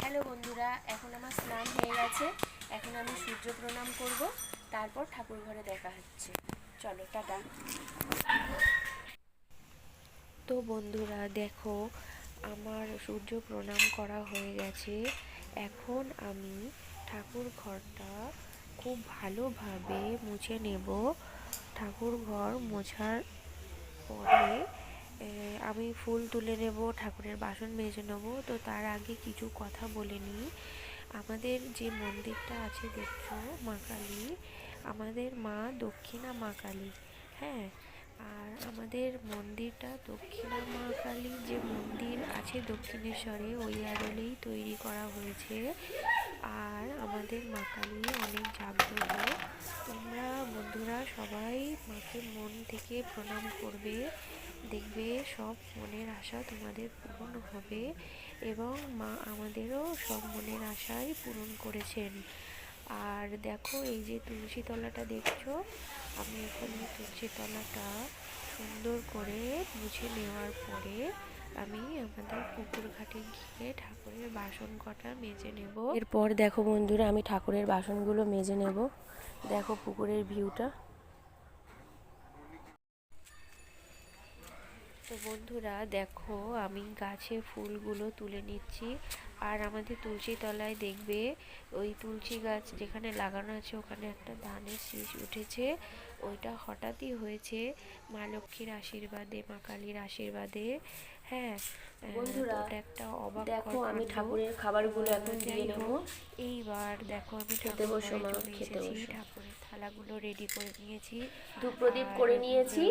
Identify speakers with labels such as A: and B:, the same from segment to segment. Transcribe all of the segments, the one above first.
A: Hello বন্ধুরা, এখন আমার স্নান হয়ে গেছে। এখন আমি সূর্য প্রণাম করব, তারপর ঠাকুর ঘরে দেখা হচ্ছে। চলো, টাটা। তো বন্ধুরা দেখো, আমার সূর্য প্রণাম করা হয়ে গেছে। এখন আমি ঠাকুর ঘরটা খুব ভালোভাবে মুছে নেব। ঠাকুর ঘর মোছার পরে আমি ফুল তুলে নেব, ঠাকুরের বাসন মেজে নেব। তো তার আগে কিছু কথা বলে নিই। আমাদের যে মন্দিরটা আছে দেখছো, মা কালী, আমাদের মা দক্ষিণা মা কালী। হ্যাঁ, আর আমাদের মন্দিরটা দক্ষিণা মা কালীর যে মন্দির আছে দক্ষিণেশ্বরে, ওই আদলেই তৈরি করা হয়েছে। আর আমাদের মা কালী অনেক জাগ্রত। তোমরা বন্ধুরা সবাই মাকে মন থেকে প্রণাম করবে, দেখবে সব মনের আশা তোমাদের পূরণ হবে। এবং মা আমাদেরও সব মনের আশাই পূরণ করেছেন। আর দেখো, এই যে তুলসী তলাটা দেখছো, আমি এখন এই তুলসী তলাটা সুন্দর করে মুছে নেওয়ার পরে আমি আমাদের পুকুর ঘাটে গিয়ে ঠাকুরের বাসন কটা মেজে নেব। এরপর দেখো বন্ধুরা, আমি ঠাকুরের বাসনগুলো মেজে নেব। দেখো পুকুরের ভিউটা। তো বন্ধুরা দেখো, আমি গাছে ফুলগুলো তুলে নিচ্ছি। আর আমাদের তুলসী তলায় দেখবে, ওই তুলসী গাছ যেখানে লাগানো আছে ওখানে একটা ধানের শীষ উঠেছে। ওইটা হঠাৎই হয়েছে মা লক্ষ্মীর আশীর্বাদে, মা কালীর আশীর্বাদে। হ্যাঁ বন্ধুরা, ওটা একটা অবাক দেখো, আমি ঠাকুরের খাবারগুলো এখন দিয়ে নেব। এইবার দেখো, আমি খেতে বসে চলে এসেছি। ঠাকুরের থালাগুলো রেডি করে নিয়েছি, ধূপ প্রদীপ করে নিয়েছি,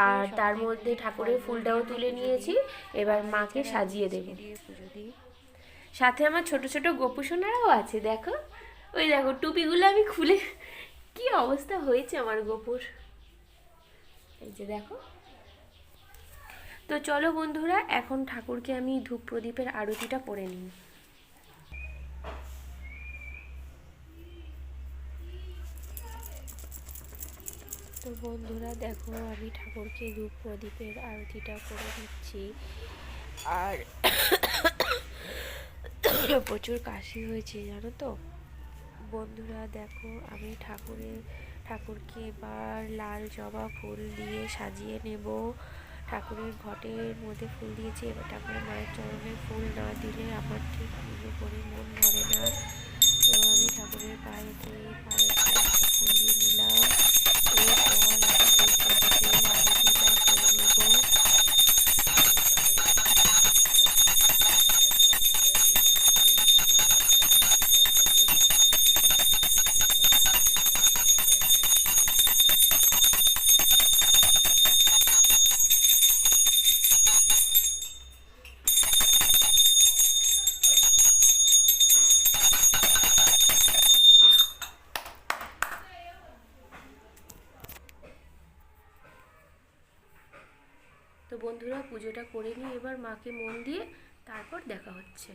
A: আর তার মধ্যে ঠাকুরের ফুলটাও তুলে নিয়েছি। এবার মাকে সাজিয়ে দেব, পুজো দিই। সাথে আমার ছোট ছোট গোপু সোনারাও আছে। দেখো, ওই দেখো টুপিগুলো আমি খুলে, কি অবস্থা হয়েছে আমার গোপুর, এই যে দেখো। তো চলো বন্ধুরা, এখন ঠাকুরকে আমি ধূপ প্রদীপের আরতিটা করে নিই। তো বন্ধুরা দেখো, আমি ঠাকুরকে ধূপ প্রদীপের আরতিটা করে দিচ্ছি। আর প্রচুর কাশি হয়েছে জানো তো বন্ধুরা। দেখো, আমি ঠাকুরকে এবার লাল জবা ফুল দিয়ে সাজিয়ে নেব। ঠাকুরের ঘটের মধ্যে ফুল দিয়েছি, এবার ঠাকুরের মায়ের চরণে ফুল না দিলে আমার ঠিক পুজো করে মন ভরে না। তো আমি ঠাকুরের পায়েতে ফুল দিয়ে নিলাম। এরপর আমি প্রদীপের আরতিটা করে নেব। তো বন্ধুরা, পুজোটা করে নিই এবার মাকে মন দিয়ে, তারপর দেখা হচ্ছে।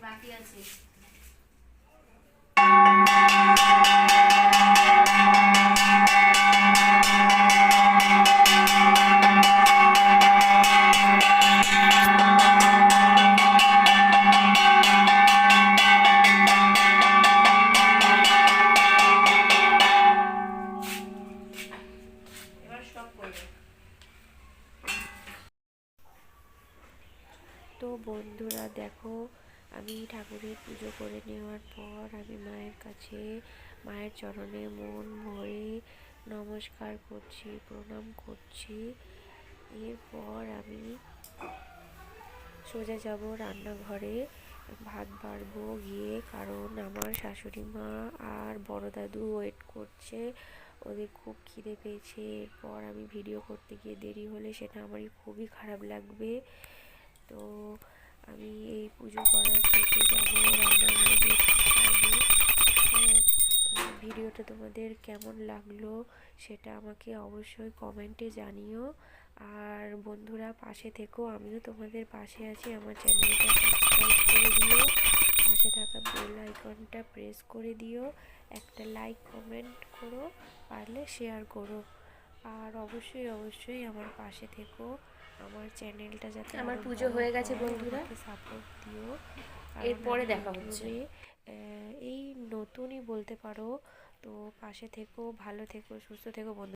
A: বাকি আছে। তো বন্ধুরা দেখো, আমি ঠাকুরের পুজো করে নেওয়ার পর আমি মায়ের কাছে, মায়ের চরণে মন ভরে নমস্কার করছি, প্রণাম করছি। এরপর আমি সোজা যাব রান্নাঘরে, ভাত বাড়বো গিয়ে, কারণ আমার শাশুড়ি মা আর বড় দাদু ওয়েট করছে, ওদের খুব খিদে পেয়েছে। এরপর আমি ভিডিও করতে গিয়ে দেরি হলে সেটা আমারই খুবই খারাপ লাগবে। তো আমি এই পুজো করার শেষে যাবো রান্নাঘরে। ভিডিওটা তোমাদের কেমন লাগলো সেটা আমাকে অবশ্যই কমেন্টে জানিও। আর বন্ধুরা পাশে থেকো, আমিও তোমাদের পাশে আছি। আমার চ্যানেলটা সাবস্ক্রাইব করে দিও, পাশে থাকা বেল আইকনটা প্রেস করে দিও, একটা লাইক কমেন্ট করো, পারলে শেয়ার করো। আর অবশ্যই অবশ্যই আমার পাশে থেকো, আমার চ্যানেলটা যাতে
B: আমার
A: আরও
B: পুজো
A: বড়
B: হয়ে গেছে
A: হয়,
B: বন্ধুরা,
A: আমাকে সাপোর্ট দিও। কারণ
B: এরপরে
A: আমি
B: দেখা হচ্ছে।
A: ইউটিউবে এই নতুনই বলতে পারো। তো পাশে থেকো, ভালো থেকো, সুস্থ থেকো বন্ধু।